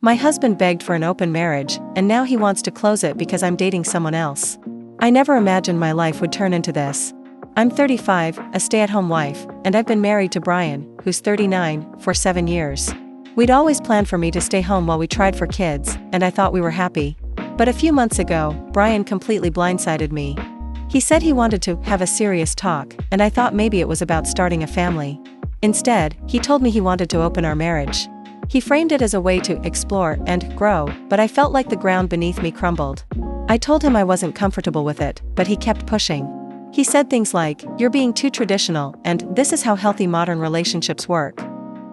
My husband begged for an open marriage, and now he wants to close it because I'm dating someone else. I never imagined my life would turn into this. I'm 35, a stay-at-home wife, and I've been married to Brian, who's 39, for 7 years. We'd always planned for me to stay home while we tried for kids, and I thought we were happy. But a few months ago, Brian completely blindsided me. He said he wanted to have a serious talk, and I thought maybe it was about starting a family. Instead, he told me he wanted to open our marriage. He framed it as a way to explore and grow, but I felt like the ground beneath me crumbled. I told him I wasn't comfortable with it, but he kept pushing. He said things like, "You're being too traditional, and this is how healthy modern relationships work."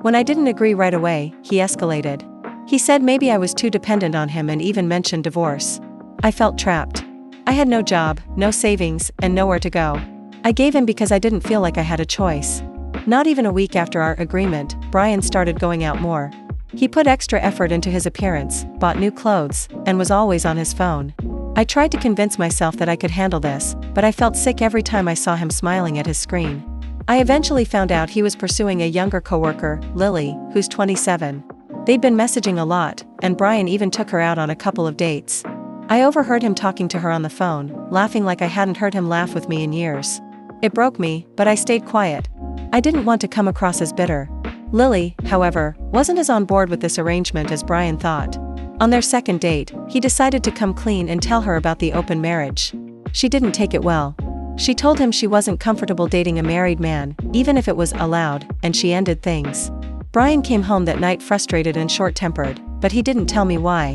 When I didn't agree right away, he escalated. He said maybe I was too dependent on him and even mentioned divorce. I felt trapped. I had no job, no savings, and nowhere to go. I gave in because I didn't feel like I had a choice. Not even a week after our agreement, Brian started going out more. He put extra effort into his appearance, bought new clothes, and was always on his phone. I tried to convince myself that I could handle this, but I felt sick every time I saw him smiling at his screen. I eventually found out he was pursuing a younger coworker, Lily, who's 27. They'd been messaging a lot, and Brian even took her out on a couple of dates. I overheard him talking to her on the phone, laughing like I hadn't heard him laugh with me in years. It broke me, but I stayed quiet. I didn't want to come across as bitter. Lily, however, wasn't as on board with this arrangement as Brian thought. On their second date, he decided to come clean and tell her about the open marriage. She didn't take it well. She told him she wasn't comfortable dating a married man, even if it was allowed, and she ended things. Brian came home that night frustrated and short-tempered, but he didn't tell me why.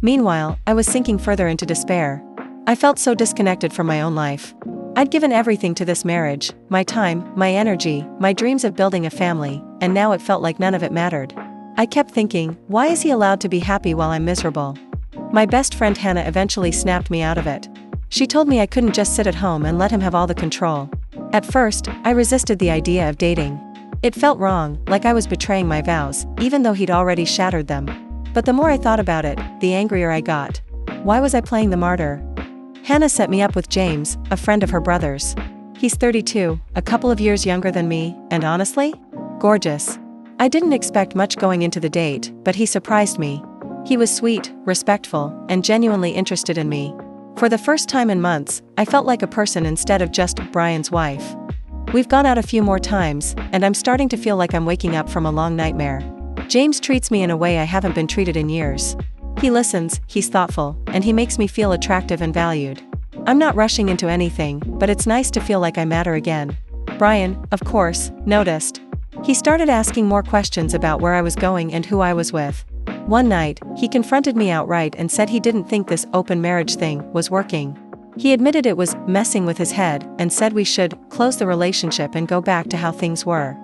Meanwhile, I was sinking further into despair. I felt so disconnected from my own life. I'd given everything to this marriage, my time, my energy, my dreams of building a family, and now it felt like none of it mattered. I kept thinking, why is he allowed to be happy while I'm miserable? My best friend Hannah eventually snapped me out of it. She told me I couldn't just sit at home and let him have all the control. At first, I resisted the idea of dating. It felt wrong, like I was betraying my vows, even though he'd already shattered them. But the more I thought about it, the angrier I got. Why was I playing the martyr? Hannah set me up with James, a friend of her brother's. He's 32, a couple of years younger than me, and honestly, gorgeous. I didn't expect much going into the date, but he surprised me. He was sweet, respectful, and genuinely interested in me. For the first time in months, I felt like a person instead of just Brian's wife. We've gone out a few more times, and I'm starting to feel like I'm waking up from a long nightmare. James treats me in a way I haven't been treated in years. He listens, he's thoughtful, and he makes me feel attractive and valued. I'm not rushing into anything, but it's nice to feel like I matter again. Brian, of course, noticed. He started asking more questions about where I was going and who I was with. One night, he confronted me outright and said he didn't think this open marriage thing was working. He admitted it was messing with his head and said we should close the relationship and go back to how things were.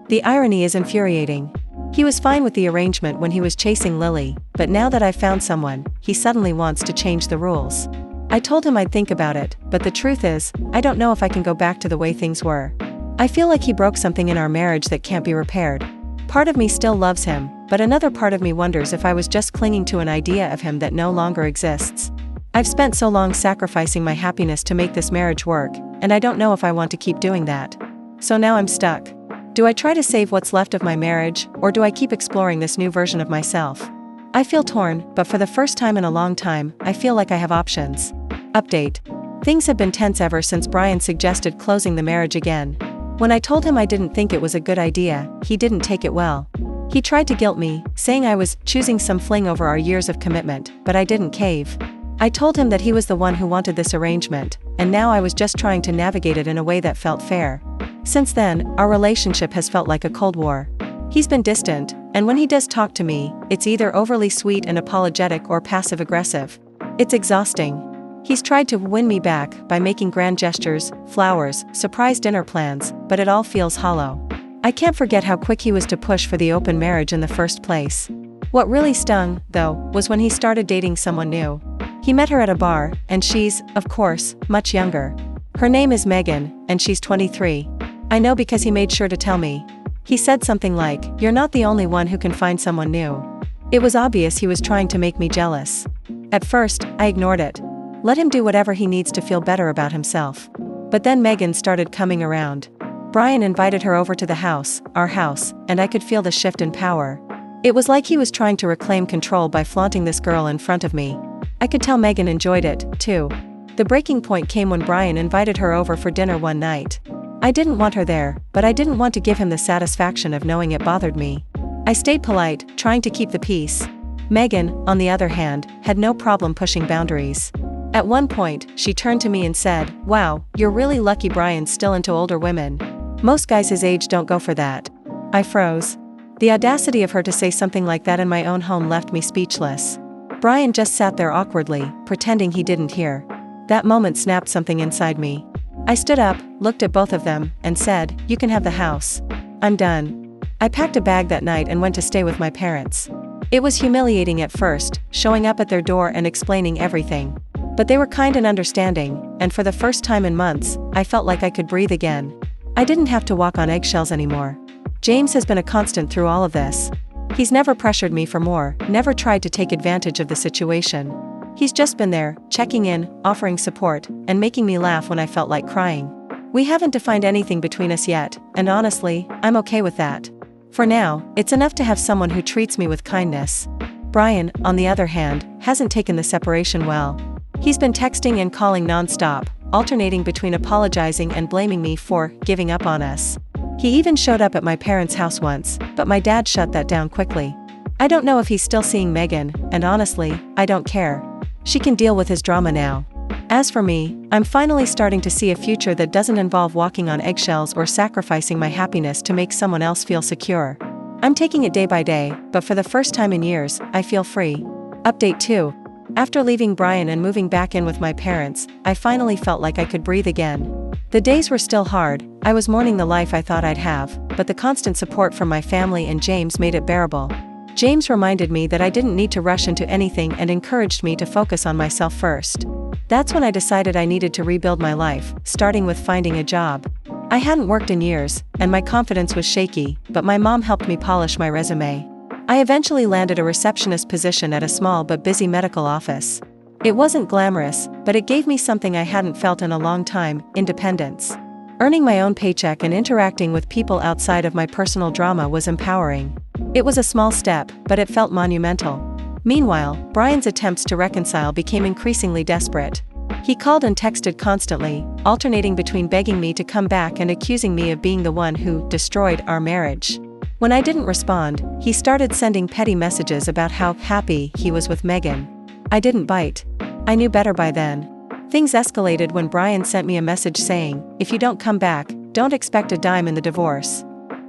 The irony is infuriating. He was fine with the arrangement when he was chasing Lily, but now that I've found someone, he suddenly wants to change the rules. I told him I'd think about it, but the truth is, I don't know if I can go back to the way things were. I feel like he broke something in our marriage that can't be repaired. Part of me still loves him, but another part of me wonders if I was just clinging to an idea of him that no longer exists. I've spent so long sacrificing my happiness to make this marriage work, and I don't know if I want to keep doing that. So now I'm stuck. Do I try to save what's left of my marriage, or do I keep exploring this new version of myself? I feel torn, but for the first time in a long time, I feel like I have options. Update. Things have been tense ever since Brian suggested closing the marriage again. When I told him I didn't think it was a good idea, he didn't take it well. He tried to guilt me, saying I was choosing some fling over our years of commitment, but I didn't cave. I told him that he was the one who wanted this arrangement, and now I was just trying to navigate it in a way that felt fair. Since then, our relationship has felt like a Cold War. He's been distant, and when he does talk to me, it's either overly sweet and apologetic or passive-aggressive. It's exhausting. He's tried to win me back by making grand gestures, flowers, surprise dinner plans, but it all feels hollow. I can't forget how quick he was to push for the open marriage in the first place. What really stung, though, was when he started dating someone new. He met her at a bar, and she's, of course, much younger. Her name is Megan, and she's 23. I know because he made sure to tell me. He said something like, "You're not the only one who can find someone new." It was obvious he was trying to make me jealous. At first, I ignored it. Let him do whatever he needs to feel better about himself. But then Megan started coming around. Brian invited her over to the house, our house, and I could feel the shift in power. It was like he was trying to reclaim control by flaunting this girl in front of me. I could tell Megan enjoyed it, too. The breaking point came when Brian invited her over for dinner one night. I didn't want her there, but I didn't want to give him the satisfaction of knowing it bothered me. I stayed polite, trying to keep the peace. Megan, on the other hand, had no problem pushing boundaries. At one point, she turned to me and said, "Wow, you're really lucky Brian's still into older women. Most guys his age don't go for that." I froze. The audacity of her to say something like that in my own home left me speechless. Brian just sat there awkwardly, pretending he didn't hear. That moment snapped something inside me. I stood up, looked at both of them, and said, "You can have the house. I'm done." I packed a bag that night and went to stay with my parents. It was humiliating at first, showing up at their door and explaining everything. But they were kind and understanding, and for the first time in months, I felt like I could breathe again. I didn't have to walk on eggshells anymore. James has been a constant through all of this. He's never pressured me for more, never tried to take advantage of the situation. He's just been there, checking in, offering support, and making me laugh when I felt like crying. We haven't defined anything between us yet, and honestly, I'm okay with that. For now, it's enough to have someone who treats me with kindness. Brian, on the other hand, hasn't taken the separation well. He's been texting and calling non-stop, alternating between apologizing and blaming me for giving up on us. He even showed up at my parents' house once, but my dad shut that down quickly. I don't know if he's still seeing Megan, and honestly, I don't care. She can deal with his drama now. As for me, I'm finally starting to see a future that doesn't involve walking on eggshells or sacrificing my happiness to make someone else feel secure. I'm taking it day by day, but for the first time in years, I feel free. Update 2. After leaving Brian and moving back in with my parents, I finally felt like I could breathe again. The days were still hard, I was mourning the life I thought I'd have, but the constant support from my family and James made it bearable. James reminded me that I didn't need to rush into anything and encouraged me to focus on myself first. That's when I decided I needed to rebuild my life, starting with finding a job. I hadn't worked in years, and my confidence was shaky, but my mom helped me polish my resume. I eventually landed a receptionist position at a small but busy medical office. It wasn't glamorous, but it gave me something I hadn't felt in a long time: independence. Earning my own paycheck and interacting with people outside of my personal drama was empowering. It was a small step, but it felt monumental. Meanwhile, Brian's attempts to reconcile became increasingly desperate. He called and texted constantly, alternating between begging me to come back and accusing me of being the one who destroyed our marriage. When I didn't respond, he started sending petty messages about how happy he was with Megan. I didn't bite. I knew better by then. Things escalated when Brian sent me a message saying, "If you don't come back, don't expect a dime in the divorce."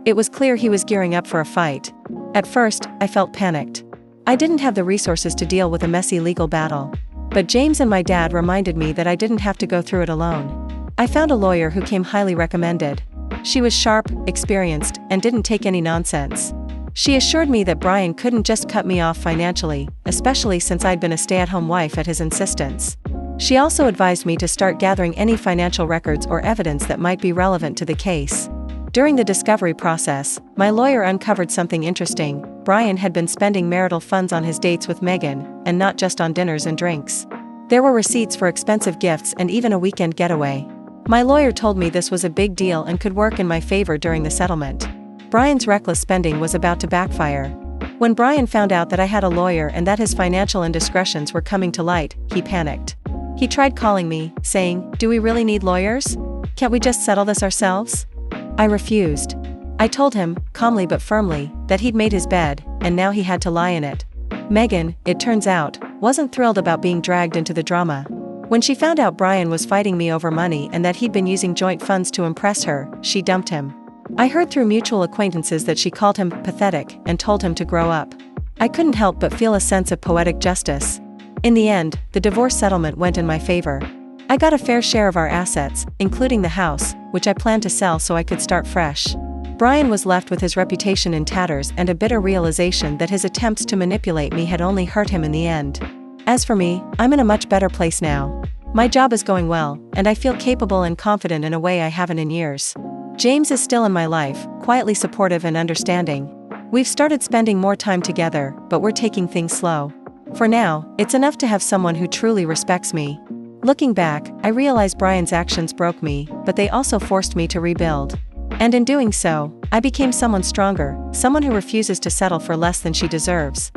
It was clear he was gearing up for a fight. At first, I felt panicked. I didn't have the resources to deal with a messy legal battle. But James and my dad reminded me that I didn't have to go through it alone. I found a lawyer who came highly recommended. She was sharp, experienced, and didn't take any nonsense. She assured me that Brian couldn't just cut me off financially, especially since I'd been a stay-at-home wife at his insistence. She also advised me to start gathering any financial records or evidence that might be relevant to the case. During the discovery process, my lawyer uncovered something interesting. Brian had been spending marital funds on his dates with Megan, and not just on dinners and drinks. There were receipts for expensive gifts and even a weekend getaway. My lawyer told me this was a big deal and could work in my favor during the settlement. Brian's reckless spending was about to backfire. When Brian found out that I had a lawyer and that his financial indiscretions were coming to light, he panicked. He tried calling me, saying, "Do we really need lawyers? Can't we just settle this ourselves?" I refused. I told him, calmly but firmly, that he'd made his bed, and now he had to lie in it. Megan, it turns out, wasn't thrilled about being dragged into the drama. When she found out Brian was fighting me over money and that he'd been using joint funds to impress her, she dumped him. I heard through mutual acquaintances that she called him pathetic and told him to grow up. I couldn't help but feel a sense of poetic justice. In the end, the divorce settlement went in my favor. I got a fair share of our assets, including the house, which I planned to sell so I could start fresh. Brian was left with his reputation in tatters and a bitter realization that his attempts to manipulate me had only hurt him in the end. As for me, I'm in a much better place now. My job is going well, and I feel capable and confident in a way I haven't in years. James is still in my life, quietly supportive and understanding. We've started spending more time together, but we're taking things slow. For now, it's enough to have someone who truly respects me. Looking back, I realize Brian's actions broke me, but they also forced me to rebuild. And in doing so, I became someone stronger, someone who refuses to settle for less than she deserves.